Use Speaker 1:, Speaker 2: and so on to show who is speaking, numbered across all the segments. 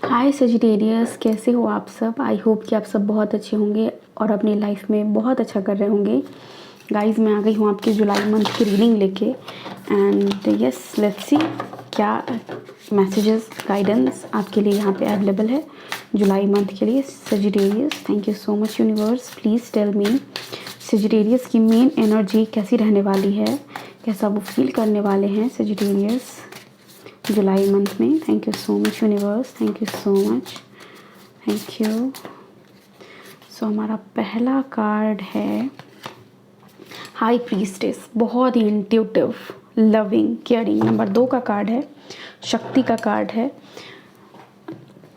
Speaker 1: हाय Sagittarius, कैसे हो आप सब। आई होप कि आप सब बहुत अच्छे होंगे और अपनी लाइफ में बहुत अच्छा कर रहे होंगे। गाइस, मैं आ गई हूँ आपके जुलाई मंथ की रीडिंग लेके एंड यस लेट्स सी क्या मैसेजेस गाइडेंस आपके लिए यहाँ पे अवेलेबल है जुलाई मंथ के लिए। Sagittarius, thank you so much universe. Please tell me Sagittarius की मेन एनर्जी कैसी रहने वाली है, कैसा वो फील करने वाले हैं सजिटेरियस जुलाई मंथ में। Thank you so much universe, thank you so much, thank you. So हमारा पहला कार्ड है हाई प्रीस्टेस, बहुत ही इंट्यूटिव, लविंग, केयरिंग। नंबर 2 का कार्ड है शक्ति का कार्ड है,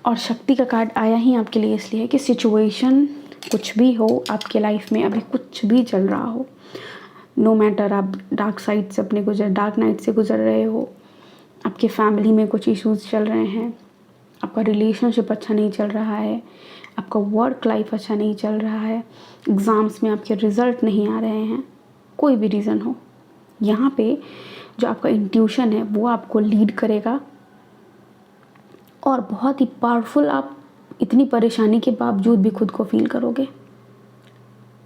Speaker 1: और शक्ति का कार्ड आया ही आपके लिए इसलिए कि सिचुएशन कुछ भी हो आपके लाइफ में, अभी कुछ भी चल रहा हो, नो मैटर आप डार्क साइड से डार्क नाइट से गुजर रहे हो, आपके फैमिली में कुछ इश्यूज चल रहे हैं, आपका रिलेशनशिप अच्छा नहीं चल रहा है, आपका वर्क लाइफ अच्छा नहीं चल रहा है, एग्ज़ाम्स में आपके रिज़ल्ट नहीं आ रहे हैं, कोई भी रीज़न हो, यहाँ पे जो आपका इंट्यूशन है वो आपको लीड करेगा और बहुत ही पावरफुल आप इतनी परेशानी के बावजूद भी खुद को फील करोगे।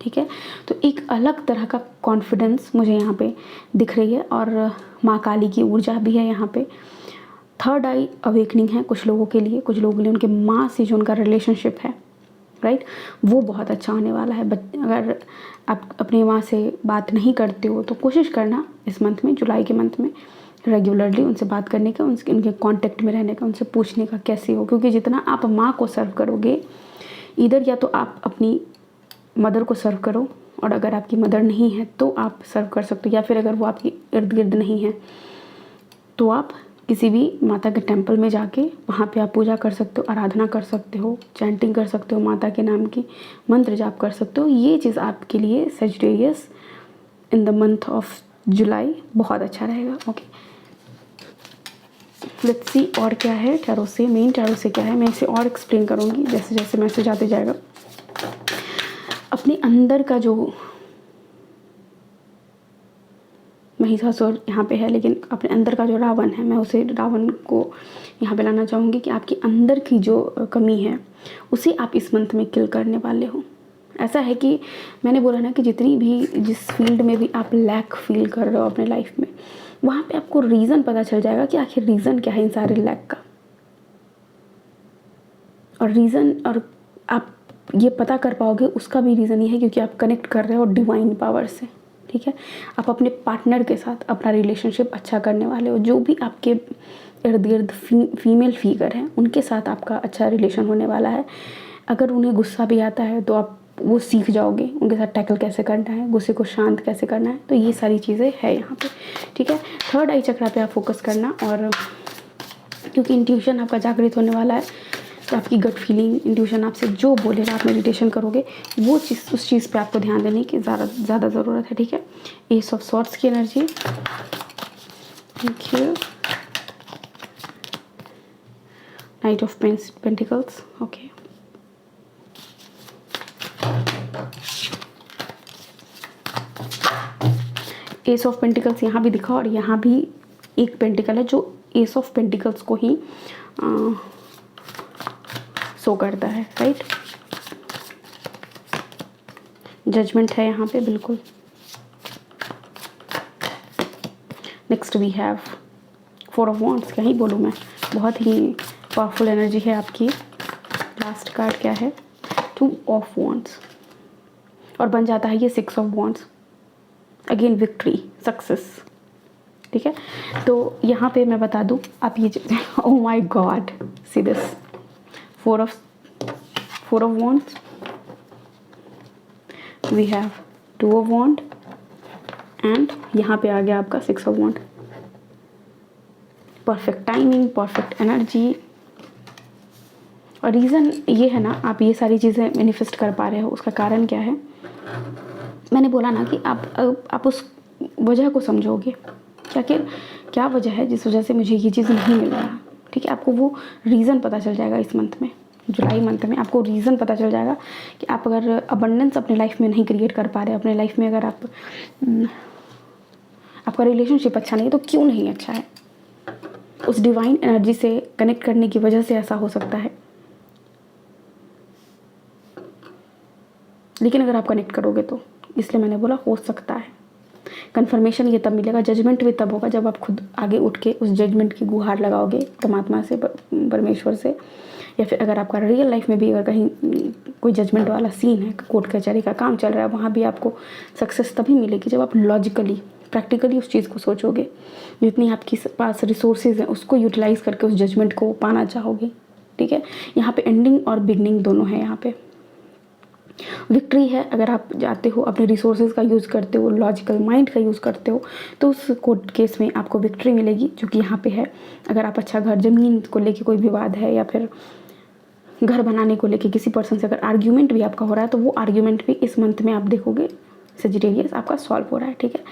Speaker 1: ठीक है, तो एक अलग तरह का कॉन्फिडेंस मुझे यहाँ पे दिख रही है और माँ काली की ऊर्जा भी है यहाँ पे। थर्ड आई अवेकनिंग है कुछ लोगों के लिए, उनके माँ से जो उनका रिलेशनशिप है, राइट, वो बहुत अच्छा होने वाला है। अगर आप अपनी माँ से बात नहीं करते हो तो कोशिश करना इस मंथ में, जुलाई के मंथ में, रेगुलरली उनसे बात करने का, उनके कांटेक्ट में रहने का, उनसे पूछने का कैसे हो, क्योंकि जितना आप माँ को सर्व करोगे, इधर या तो आप अपनी मदर को सर्व करो, और अगर आपकी मदर नहीं है तो आप सर्व कर सकते हो, या फिर अगर वो आपकी इर्द गिर्द नहीं है तो आप किसी भी माता के टेंपल में जाके वहाँ पे आप पूजा कर सकते हो, आराधना कर सकते हो, चैंटिंग कर सकते हो, माता के नाम की मंत्र जाप कर सकते हो। ये चीज़ आपके लिए Sagittarius in the month of July बहुत अच्छा रहेगा। ओके, लेट्स सी और क्या है टैरो से, मेन टैरो से क्या है, मैं इसे और एक्सप्लेन करूँगी जैसे जैसे मैसेज आते जाएगा। अपने अंदर का जो महिषासुर यहाँ पे है, लेकिन अपने अंदर का जो रावण है, मैं उसे रावण को यहाँ पे लाना चाहूँगी कि आपके अंदर की जो कमी है उसे आप इस मंथ में किल करने वाले हो। ऐसा है कि मैंने बोला ना कि जिस फील्ड में भी आप लैक फील कर रहे हो अपने लाइफ में, वहाँ पे आपको रीज़न पता चल जाएगा कि आखिर रीज़न क्या है इन सारे लैक का, और आप ये पता कर पाओगे उसका भी रीज़न ये है क्योंकि आप कनेक्ट कर रहे हो डिवाइन पावर से। ठीक है, आप अपने पार्टनर के साथ अपना रिलेशनशिप अच्छा करने वाले हो, जो भी आपके इर्द गिर्द फीमेल फिगर हैं उनके साथ आपका अच्छा रिलेशन होने वाला है। अगर उन्हें गुस्सा भी आता है तो आप वो सीख जाओगे उनके साथ टैकल कैसे करना है, गुस्से को शांत कैसे करना है, तो ये सारी चीज़ें हैं यहाँ पे। ठीक है, थर्ड आई चक्रा पे आप फोकस करना, और क्योंकि इंट्यूशन आपका जागृत होने वाला है तो आपकी गट फीलिंग, इंट्यूशन आपसे जो बोलेगा, आप मेडिटेशन करोगे वो चीज़, उस चीज़ पे आपको ध्यान देने की ज़्यादा ज़रूरत है। ठीक है, एस ऑफ सॉर्ड्स की energy, thank you. Night of pentacles, okay, S of pentacles यहाँ भी दिखा, और यहाँ भी एक पेंटिकल है जो एस ऑफ पेंटिकल्स को ही शो करता है, राइट। जजमेंट है यहाँ पे बिल्कुल। Next we have 4 of wands, क्या ही बोलूँ मैं, बहुत ही पावरफुल एनर्जी है आपकी। लास्ट कार्ड क्या है, 2 ऑफ वॉन्ड्स, और बन जाता है ये 6 of wands, again victory, success. ठीक है, तो यहाँ पे मैं बता दूँ आप ये oh my God, see this 4 of wands, we have 2 of wand, and यहाँ पे आ गया आपका 6 of wand। Perfect timing, perfect energy, और रीज़न ये है ना, आप ये सारी चीज़ें मैनिफेस्ट कर पा रहे हो, उसका कारण क्या है, मैंने बोला ना कि आप उस वजह को समझोगे, क्या वजह है जिस वजह से मुझे ये चीज़ नहीं मिल रहा। ठीक है, आपको वो रीज़न पता चल जाएगा इस मंथ में, जुलाई मंथ में आपको रीज़न पता चल जाएगा कि आप अगर अबंडेंस अपने लाइफ में नहीं क्रिएट कर पा रहे, अपने लाइफ में अगर आपका रिलेशनशिप अच्छा नहीं है तो क्यों नहीं अच्छा है। उस डिवाइन एनर्जी से कनेक्ट करने की वजह से ऐसा हो सकता है। लेकिन अगर आप कनेक्ट करोगे तो, इसलिए मैंने बोला हो सकता है। कन्फर्मेशन ये तब मिलेगा, जजमेंट भी तब होगा जब आप खुद आगे उठ के उस जजमेंट की गुहार लगाओगे परमात्मा से, परमेश्वर से। या फिर अगर आपका रियल लाइफ में भी अगर कहीं कोई जजमेंट वाला सीन है, कोर्ट कचहरी का काम चल रहा है, वहाँ भी आपको सक्सेस तभी मिलेगी जब आप लॉजिकली प्रैक्टिकली उस चीज़ को सोचोगे। जितनी आपके पास रिसोर्सेज हैं उसको यूटिलाइज़ करके उस जजमेंट को पाना चाहोगे। ठीक है, यहाँ पे एंडिंग और बिगनिंग दोनों है। यहाँ पे विक्ट्री है अगर आप जाते हो, अपने रिसोर्सेज का यूज़ करते हो, लॉजिकल माइंड का यूज़ करते हो, तो उस कोर्ट केस में आपको विक्ट्री मिलेगी, जो कि यहाँ पे है। अगर आप अच्छा घर, ज़मीन को लेके कोई विवाद है, या फिर घर बनाने को लेके किसी पर्सन से अगर आर्ग्यूमेंट भी आपका हो रहा है, तो वो आर्ग्यूमेंट भी इस मंथ में आप देखोगे सजिटेरियस आपका सॉल्व हो रहा है। ठीक है,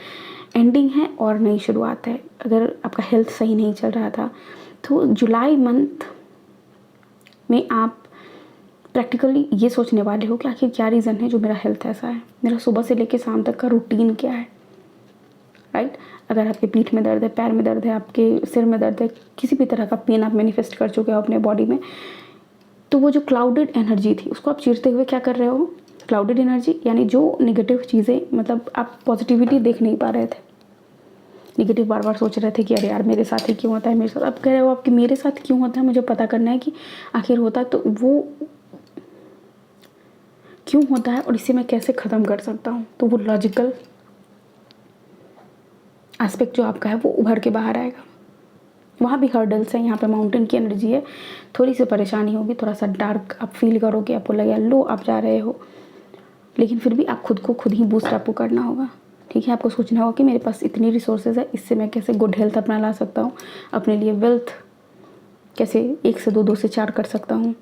Speaker 1: एंडिंग है और नई शुरुआत है। अगर आपका हेल्थ सही नहीं चल रहा था, तो जुलाई मंथ में आप प्रैक्टिकली ये सोचने वाले हो कि आखिर क्या रीज़न है जो मेरा हेल्थ ऐसा है, मेरा सुबह से लेकर शाम तक का रूटीन क्या है। राइट, अगर आपके पीठ में दर्द है, पैर में दर्द है, आपके सिर में दर्द है, किसी भी तरह का पेन आप मैनिफेस्ट कर चुके हो अपने बॉडी में, तो वो जो क्लाउडेड एनर्जी थी उसको आप चीरते हुए क्या कर रहे हो। क्लाउडेड एनर्जी यानी जो नेगेटिव चीज़ें, मतलब आप पॉजिटिविटी देख नहीं पा रहे थे, नेगेटिव बार बार सोच रहे थे कि अरे यार मेरे साथ ही क्यों होता है, मेरे साथ। अब कह रहे हो आपके मेरे साथ क्यों होता है, मुझे पता करना है कि आखिर होता तो वो क्यों होता है और इसे मैं कैसे ख़त्म कर सकता हूँ। तो वो लॉजिकल एस्पेक्ट जो आपका है वो उभर के बाहर आएगा। वहाँ भी हर्डल्स हैं, यहाँ पे माउंटेन की एनर्जी है, थोड़ी सी परेशानी होगी, थोड़ा सा डार्क आप फील करोगे, आपको लगेगा लो आप जा रहे हो, लेकिन फिर भी आप खुद को खुद ही बूस्ट अप करना होगा। ठीक है, आपको सोचना होगा कि मेरे पास इतनी रिसोर्सेज है, इससे मैं कैसे गुड हेल्थ अपना ला सकता हूँ, अपने लिए वेल्थ कैसे 1 से 2, 2 से 4 कर सकता हूँ।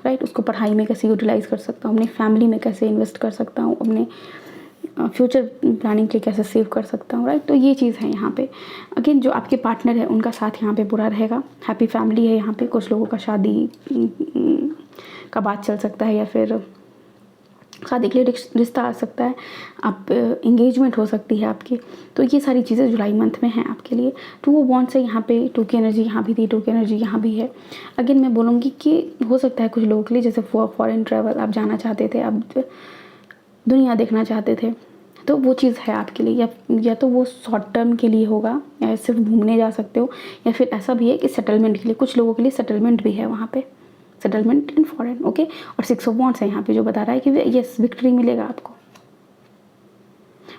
Speaker 1: राइट, उसको पढ़ाई में कैसे यूटिलाइज़ कर सकता हूँ, अपनी फैमिली में कैसे इन्वेस्ट कर सकता हूँ, अपने फ्यूचर प्लानिंग के लिए कैसे सेव कर सकता हूँ। राइट, तो ये चीज़ है यहाँ पे। अगेन जो आपके पार्टनर है उनका साथ यहाँ पे पूरा रहेगा, हैप्पी फैमिली है यहाँ पे। कुछ लोगों का शादी का बात चल सकता है, या फिर शादी के लिए रिश्ता आ सकता है, आप इंगेजमेंट हो सकती है आपकी। तो ये सारी चीज़ें जुलाई मंथ में हैं आपके लिए। तो वो बॉन्ड से यहाँ पे 2 की एनर्जी यहाँ भी थी, 2 की एनर्जी यहाँ भी है। अगेन मैं बोलूँगी कि हो सकता है कुछ लोगों के लिए, जैसे फॉरेन ट्रैवल आप जाना चाहते थे, आप दुनिया देखना चाहते थे, तो वो चीज़ है आपके लिए। या तो वो शॉर्ट टर्म के लिए होगा, या सिर्फ घूमने जा सकते हो, या फिर ऐसा भी है कि सेटलमेंट के लिए, कुछ लोगों के लिए सेटलमेंट भी है वहाँ पे, सेटलमेंट इन फॉरेन। ओके, और 6 ऑफ वॉन्ड्स है यहाँ पे, जो बता रहा है कि यस विक्ट्री मिलेगा आपको।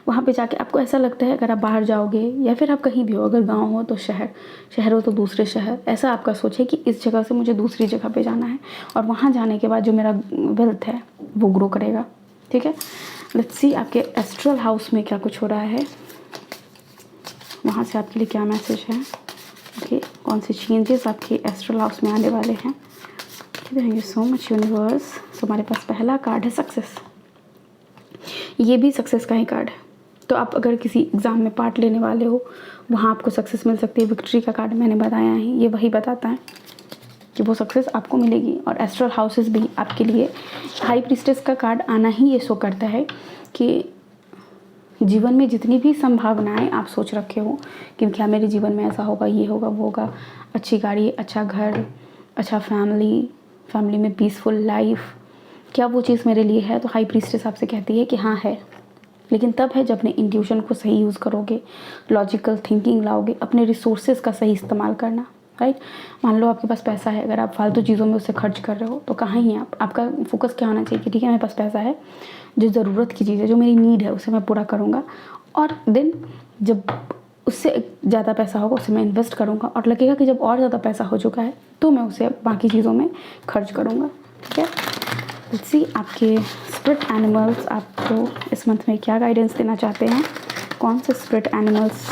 Speaker 1: वहाँ पे जाके आपको ऐसा लगता है, अगर आप बाहर जाओगे या फिर आप कहीं भी हो, अगर गांव हो तो शहर, शहर हो तो दूसरे शहर, ऐसा आपका सोच है कि इस जगह से मुझे दूसरी जगह पे जाना है, और वहाँ जाने के बाद जो मेरा वेल्थ है वो ग्रो करेगा। ठीक है, लेट्स सी आपके एस्ट्रल हाउस में क्या कुछ हो रहा है, वहाँ से आपके लिए क्या मैसेज है। ओके, कौन से चेंजेस आपके एस्ट्रल हाउस में आने वाले हैं। Thank you so much universe. So हमारे पास पहला कार्ड है सक्सेस, ये भी सक्सेस का ही कार्ड है। तो आप अगर किसी एग्ज़ाम में पार्ट लेने वाले हो, वहाँ आपको सक्सेस मिल सकती है। विक्ट्री का कार्ड मैंने बताया है, ये वही बताता है कि वो सक्सेस आपको मिलेगी। और एस्ट्रल हाउसेस भी आपके लिए, हाई प्रीस्टेस का कार्ड आना ही ये शो करता है कि जीवन में जितनी भी संभावनाएं आप सोच रखे हो कि क्या मेरे जीवन में ऐसा होगा, ये होगा, वो होगा, अच्छी गाड़ी, अच्छा घर, अच्छा फैमिली में पीसफुल लाइफ, क्या वो चीज़ मेरे लिए है। तो हाई प्रीस्टेस आपसे कहती है कि हाँ है, लेकिन तब है जब अपने इंट्यूशन को सही यूज़ करोगे, लॉजिकल थिंकिंग लाओगे, अपने रिसोर्सेज का सही इस्तेमाल करना। राइट, मान लो आपके पास पैसा है, अगर आप फालतू चीज़ों में उसे खर्च कर रहे हो, तो कहाँ ही आपका फोकस क्या होना चाहिए कि ठीक है मेरे पास पैसा है, जो ज़रूरत की चीज़ है, जो मेरी नीड है, उसे मैं पूरा करूँगा, और देन जब उससे ज़्यादा पैसा होगा उसे मैं इन्वेस्ट करूँगा, और लगेगा कि जब और ज़्यादा पैसा हो चुका है तो मैं उसे बाकी चीज़ों में खर्च करूँगा। ठीक है, लेट्स सी आपके स्पिरिट एनिमल्स आपको इस मंथ में क्या गाइडेंस देना चाहते हैं। कौन से स्पिरिट एनिमल्स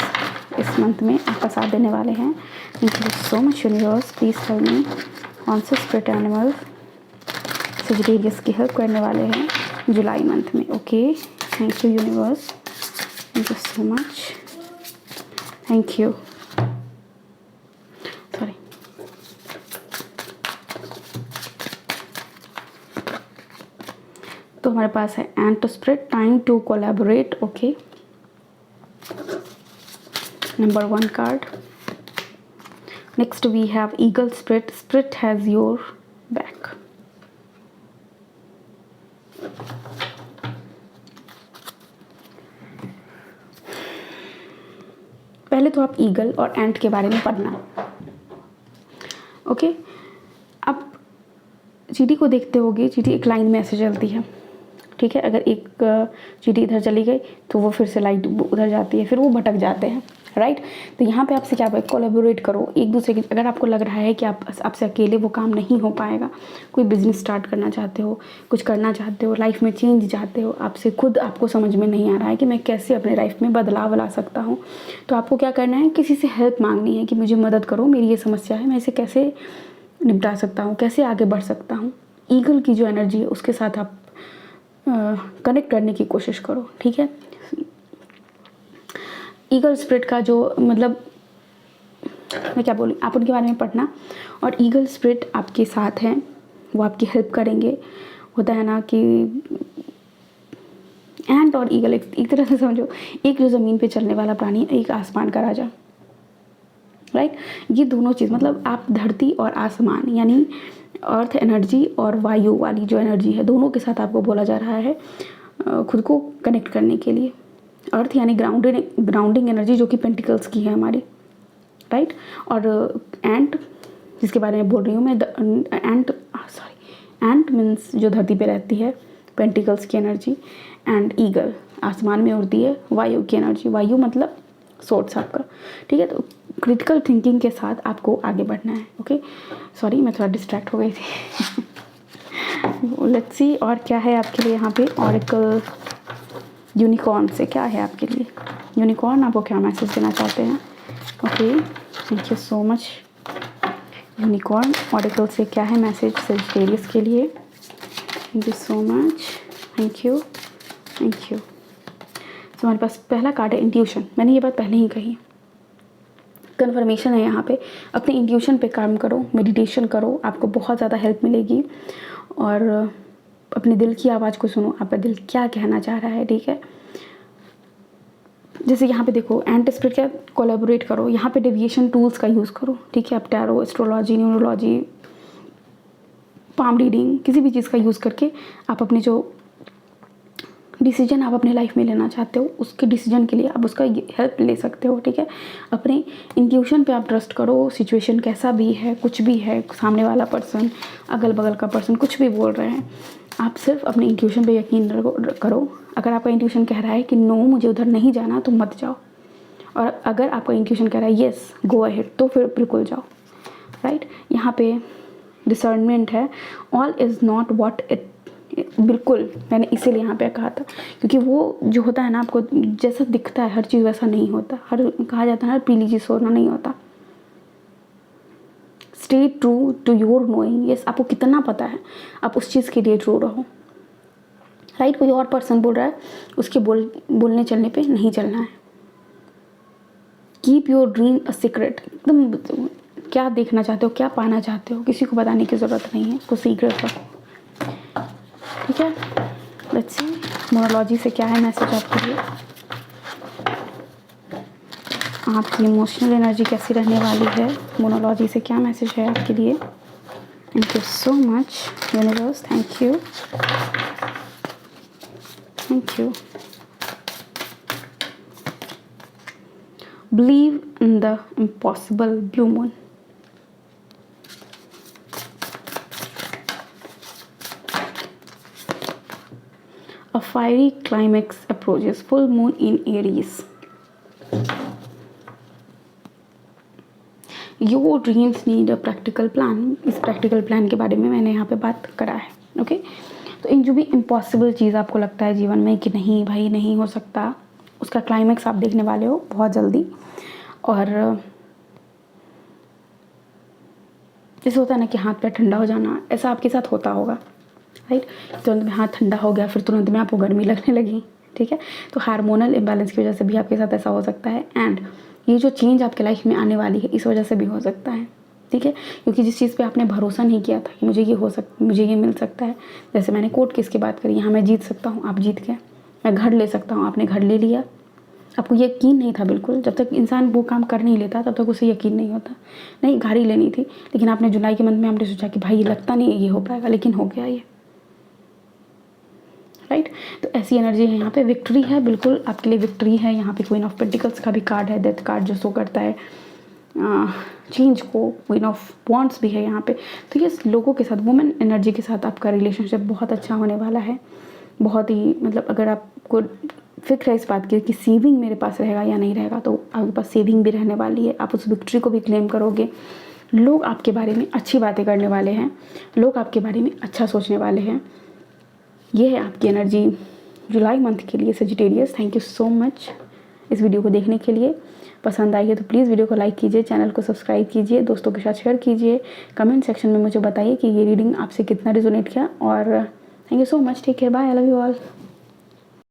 Speaker 1: इस मंथ में आपका साथ देने वाले हैं। Thank you so much universe, please tell me कौन से स्पिरिट एनिमल सजिटेरियस की हेल्प करने वाले हैं जुलाई मंथ में। Okay, thank you universe, thank you so much, thank you. Sorry, तो हमारे पास है and to spirit, time to collaborate. Okay, number 1 card, Next we have eagle spirit. Spirit has your back. पहले तो आप ईगल और एंट के बारे में पढ़ना, ओके। अब चींटी को देखते होगे, चींटी एक लाइन में ऐसे चलती है, ठीक है। अगर एक चींटी इधर चली गई तो वो फिर से लाइट उधर जाती है, फिर वो भटक जाते हैं, राइट। तो यहाँ पे आपसे क्या बोले, कोलैबोरेट करो एक दूसरे के। अगर आपको लग रहा है कि आपसे अकेले वो काम नहीं हो पाएगा, कोई बिजनेस स्टार्ट करना चाहते हो, कुछ करना चाहते हो, लाइफ में चेंज चाहते हो, आपसे खुद आपको समझ में नहीं आ रहा है कि मैं कैसे अपने लाइफ में बदलाव ला सकता हूँ, तो आपको क्या करना है, किसी से हेल्प मांगनी है कि मुझे मदद करो, मेरी ये समस्या है, मैं इसे कैसे निपटा सकता हूँ, कैसे आगे बढ़ सकता हूँ। ईगल की जो एनर्जी है उसके साथ आप कनेक्ट करने की कोशिश करो, ठीक है। ईगल स्पिरिट का जो मतलब, मैं क्या बोलूँ, आप उनके बारे में पढ़ना। और ईगल स्पिरिट आपके साथ हैं, वो आपकी हेल्प करेंगे। होता है ना कि एंट और ईगल एक तरह से समझो, एक जो ज़मीन पे चलने वाला प्राणी, एक आसमान का राजा, राइट। ये दोनों चीज़ मतलब आप धरती और आसमान यानी अर्थ एनर्जी और वायु वाली जो एनर्जी है, दोनों के साथ आपको बोला जा रहा है खुद को कनेक्ट करने के लिए। अर्थ यानी ग्राउंडिंग एनर्जी जो कि पेंटिकल्स की है हमारी, राइट। और एंट जिसके बारे में बोल रही हूँ मैं, एंट मीन्स जो धरती पे रहती है, पेंटिकल्स की एनर्जी। एंड ईगल आसमान में उड़ती है, वायु की एनर्जी। वायु मतलब सोर्स आपका, ठीक है। तो क्रिटिकल थिंकिंग के साथ आपको आगे बढ़ना है, ओके। सॉरी मैं थोड़ा डिस्ट्रैक्ट हो गई थी। लेट्स सी और क्या है आपके लिए यहाँ पे। ऑरेकल यूनिकॉर्न से क्या है आपके लिए, यूनिकॉर्न आपको क्या मैसेज देना चाहते हैं, okay. Thank you so much unicorn. Oracle से क्या है मैसेज सेजिटेरियस के लिए, thank you so much, thank you thank you. तो हमारे पास पहला कार्ड है इंट्यूशन। मैंने ये बात पहले ही कही, कन्फर्मेशन है यहाँ पे। अपने इंट्यूशन पे काम करो, मेडिटेशन करो, आपको बहुत ज़्यादा हेल्प मिलेगी। और अपने दिल की आवाज़ को सुनो, आपका दिल क्या कहना चाह रहा है, ठीक है। जैसे यहाँ पे देखो, एंट स्पिरिट क्या, कोलैबोरेट करो। यहाँ पे डेविएशन टूल्स का यूज़ करो, ठीक है। आप tarot, astrology, neurology, palm reading, किसी भी चीज़ का यूज़ करके आप अपने जो डिसीजन आप अपने लाइफ में लेना चाहते हो, उसके डिसीजन के लिए आप उसका हेल्प ले सकते हो, ठीक है। अपने इंट्यूशन पे आप ट्रस्ट करो। सिचुएशन कैसा भी है, कुछ भी है, सामने वाला पर्सन, अगल बगल का पर्सन कुछ भी बोल रहे हैं, आप सिर्फ अपने इंट्यूशन पे यकीन करो। अगर आपका इंट्यूशन कह रहा है कि नो मुझे उधर नहीं जाना, तो मत जाओ। और अगर आपका इंट्यूशन कह रहा है येस गो अहेड, तो फिर बिल्कुल जाओ, राइट। यहाँ पे डिसर्नमेंट है। All is not what it, बिल्कुल मैंने इसीलिए यहाँ पे कहा था, क्योंकि वो जो होता है ना, आपको जैसा दिखता है हर चीज़ वैसा नहीं होता। कहा जाता है हर पीली चीज़ सोना नहीं होता। Stay true to your knowing. Yes, आपको कितना पता है, आप उस चीज़ के लिए ट्रू रहो, राइट। कोई और पर्सन बोल रहा है, उसके बोलने चलने पे नहीं चलना है। Keep your dream a secret. एकदम क्या देखना चाहते हो, क्या पाना चाहते हो, किसी को बताने की ज़रूरत नहीं है, उसको सीक्रेट रखो, ठीक है। लेट्स सी मोनोलॉजी से क्या है मैसेज आपके लिए। आपकी इमोशनल एनर्जी कैसी रहने वाली है, मोनोलॉजी से क्या मैसेज है आपके लिए। Thank you so much universe, thank you thank you. Believe in the impossible, blue moon. A fiery climax approaches, full moon in Aries. Your dreams need a practical plan. इस practical plan के बारे में मैंने यहाँ पे बात करा है, ओके। तो इन जो भी इम्पॉसिबल चीज़ आपको लगता है जीवन में कि नहीं भाई नहीं हो सकता, उसका क्लाइमैक्स आप देखने वाले हो बहुत जल्दी। और जैसे होता है ना कि हाथ पैर ठंडा हो जाना, ऐसा आपके साथ होता होगा, राइट। तुरंत में हाथ ठंडा हो गया, फिर तुरंत में आपको गर्मी लगने लगी, ठीक है। तो हार्मोनल इम्बैलेंस की वजह से भी आपके साथ ऐसा हो सकता है। एंड ये जो चेंज आपके लाइफ में आने वाली है, इस वजह से भी हो सकता है, ठीक है। क्योंकि जिस चीज़ पे आपने भरोसा नहीं किया था कि मुझे ये मिल सकता है, जैसे मैंने कोर्ट केस की बात करी, यहाँ मैं जीत सकता हूँ, आप जीत गए। मैं घर ले सकता हूँ, आपने घर ले लिया, आपको यकीन नहीं था बिल्कुल, जब तक इंसान वो काम कर नहीं लेता तब तक उसे यकीन नहीं होता। नहीं, गाड़ी लेनी थी, लेकिन आपने जुलाई के मंथ में आपने सोचा कि भाई ये लगता नहीं है ये हो पाएगा, लेकिन हो गया ये, राइट। तो ऐसी एनर्जी है यहाँ पे, विक्ट्री है, बिल्कुल आपके लिए विक्ट्री है। यहाँ पे क्वीन ऑफ पेंटिकल्स का भी कार्ड है, डेथ कार्ड जो शो करता है चेंज को, क्वीन ऑफ वॉन्ड्स भी है यहाँ पे। तो ये लोगों के साथ, वुमेन एनर्जी के साथ आपका रिलेशनशिप बहुत अच्छा होने वाला है। बहुत ही मतलब अगर आपको फिक्र है इस बात की कि सेविंग मेरे पास रहेगा या नहीं रहेगा, तो आपके पास सेविंग भी रहने वाली है। आप उस विक्ट्री को भी क्लेम करोगे। लोग आपके बारे में अच्छी बातें करने वाले हैं, लोग आपके बारे में अच्छा सोचने वाले हैं। ये है आपकी एनर्जी जुलाई मंथ के लिए Sagittarius. Thank you so much इस वीडियो को देखने के लिए। पसंद आई है तो प्लीज़ वीडियो को लाइक कीजिए, चैनल को सब्सक्राइब कीजिए, दोस्तों के साथ शेयर कीजिए। कमेंट सेक्शन में मुझे बताइए कि ये रीडिंग आपसे कितना रिजोनेट किया। और thank you so much, take care, bye, I love you all.